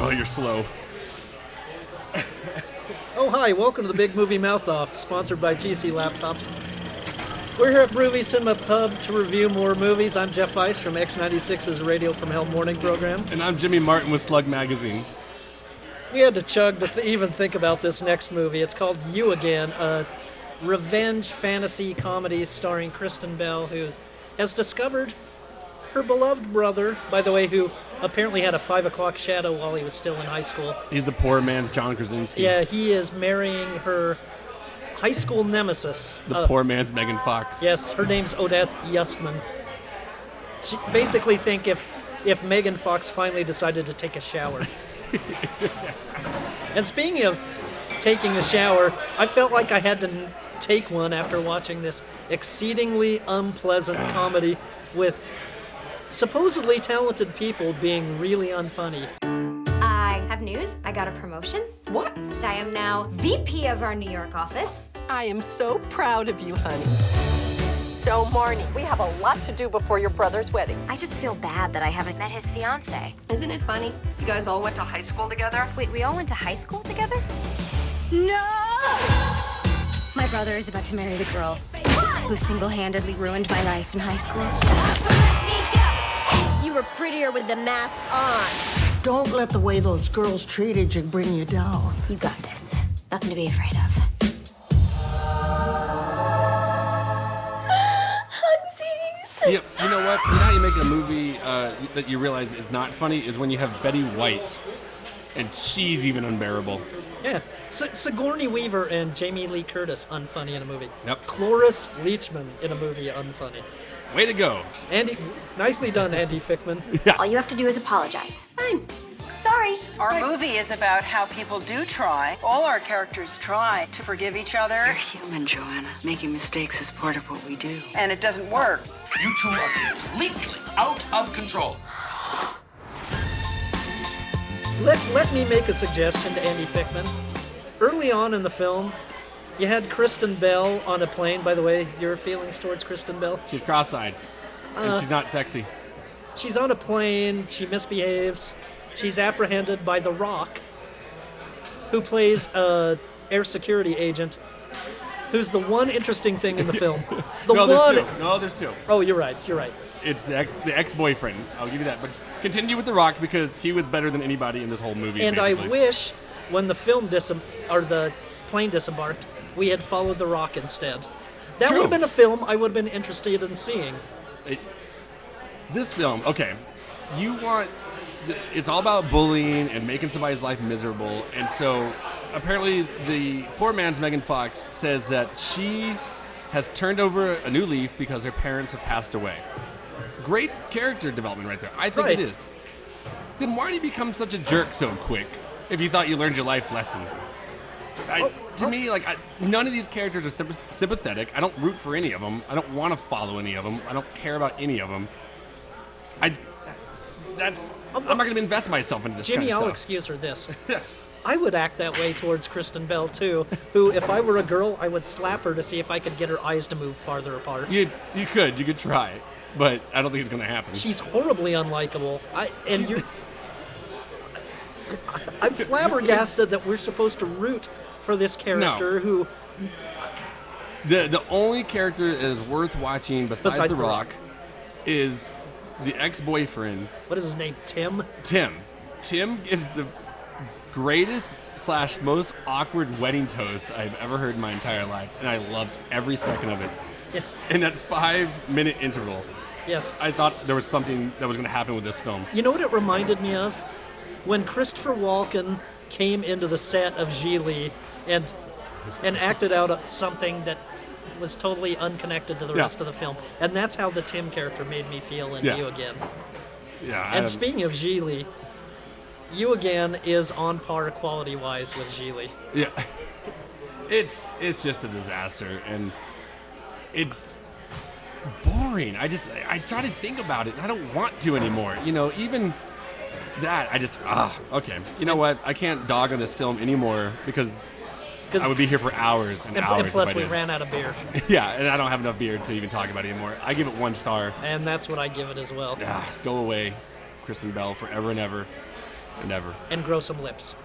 Oh, you're slow. Oh, hi, welcome to the Big Movie Mouth-Off, sponsored by PC Laptops. We're here at Movie Cinema Pub to review more movies. I'm Jeff Weiss from X96's Radio from Hell morning program. And I'm Jimmy Martin with SLUG Magazine. We had to chug to even think about this next movie. It's called You Again, a revenge fantasy comedy starring Kristen Bell, who has discovered her beloved brother, by the way, who apparently had a 5 o'clock shadow while he was still in high school. He's the poor man's John Krasinski. Yeah, he is marrying her high school nemesis. The poor man's Megan Fox. Yes, her name's Odette Yustman. She basically think if Megan Fox finally decided to take a shower. And speaking of taking a shower, I felt like I had to take one after watching this exceedingly unpleasant comedy with supposedly talented people being really unfunny. I have news. I got a promotion. What? I am now VP of our New York office. I am so proud of you, honey. So, Marnie, we have a lot to do before your brother's wedding. I just feel bad that I haven't met his fiance. Isn't it funny? You guys all went to high school together? Wait, we all went to high school together? No! My brother is about to marry the girl who single-handedly ruined my life in high school. You were prettier with the mask on. Don't let the way those girls treated you bring you down. You got this. Nothing to be afraid of. Hugsies! Yep. You know what? You know how you make a movie that you realize is not funny is when you have Betty White, and she's even unbearable. Yeah, Sigourney Weaver and Jamie Lee Curtis unfunny in a movie. Yep. Cloris Leachman in a movie unfunny. Way to go. Andy, nicely done, Andy Fickman. All you have to do is apologize. Fine. Sorry. Our movie is about how people do try. All our characters try to forgive each other. You're human, Joanna. Making mistakes is part of what we do. And it doesn't work. You two are completely out of control. Let me make a suggestion to Andy Fickman. Early on in the film, you had Kristen Bell on a plane. By the way, your feelings towards Kristen Bell? She's cross-eyed, and she's not sexy. She's on a plane, she misbehaves, she's apprehended by The Rock, who plays a air security agent, who's the one interesting thing in the film. There's two. Oh, you're right. It's the ex-boyfriend. I'll give you that. But continue with The Rock because he was better than anybody in this whole movie. And basically. I wish when the film the plane disembarked, we had followed The Rock instead. That would have been a film I would have been interested in seeing. This film, okay, it's all about bullying and making somebody's life miserable. And so apparently the poor man's Megan Fox says that she has turned over a new leaf because her parents have passed away. Great character development right there. I think Right. it is. Then why do you become such a jerk so quick if you thought you learned your life lesson? To me, none of these characters are sympathetic. I don't root for any of them. I don't want to follow any of them. I don't care about any of them. I'm not going to invest myself into this Jimmy, kind of I'll stuff. excuse her this. I would act that way towards Kristen Bell, too, who, if I were a girl, I would slap her to see if I could get her eyes to move farther apart. You could try, but I don't think it's going to happen. She's horribly unlikable. I'm flabbergasted that we're supposed to root for this character who... The only character that is worth watching besides The Rock is the ex-boyfriend. What is his name? Tim? Tim gives the greatest / most awkward wedding toast I've ever heard in my entire life, and I loved every second of it. Yes. In that 5-minute interval. Yes. I thought there was something that was going to happen with this film. You know what it reminded me of? When Christopher Walken came into the set of Gigli and acted out something that was totally unconnected to the rest of the film. And that's how the Tim character made me feel in You Again. Yeah. And speaking of Gigli, You Again is on par quality-wise with Gigli. Yeah. It's just a disaster, and it's boring. I try to think about it, and I don't want to anymore. Even that, okay. You know what? I can't dog on this film anymore because I would be here for hours and hours. And plus, we ran out of beer. Yeah, and I don't have enough beer to even talk about it anymore. I give it 1 star. And that's what I give it as well. Go away, Kristen Bell, forever and ever. Never. And grow some lips.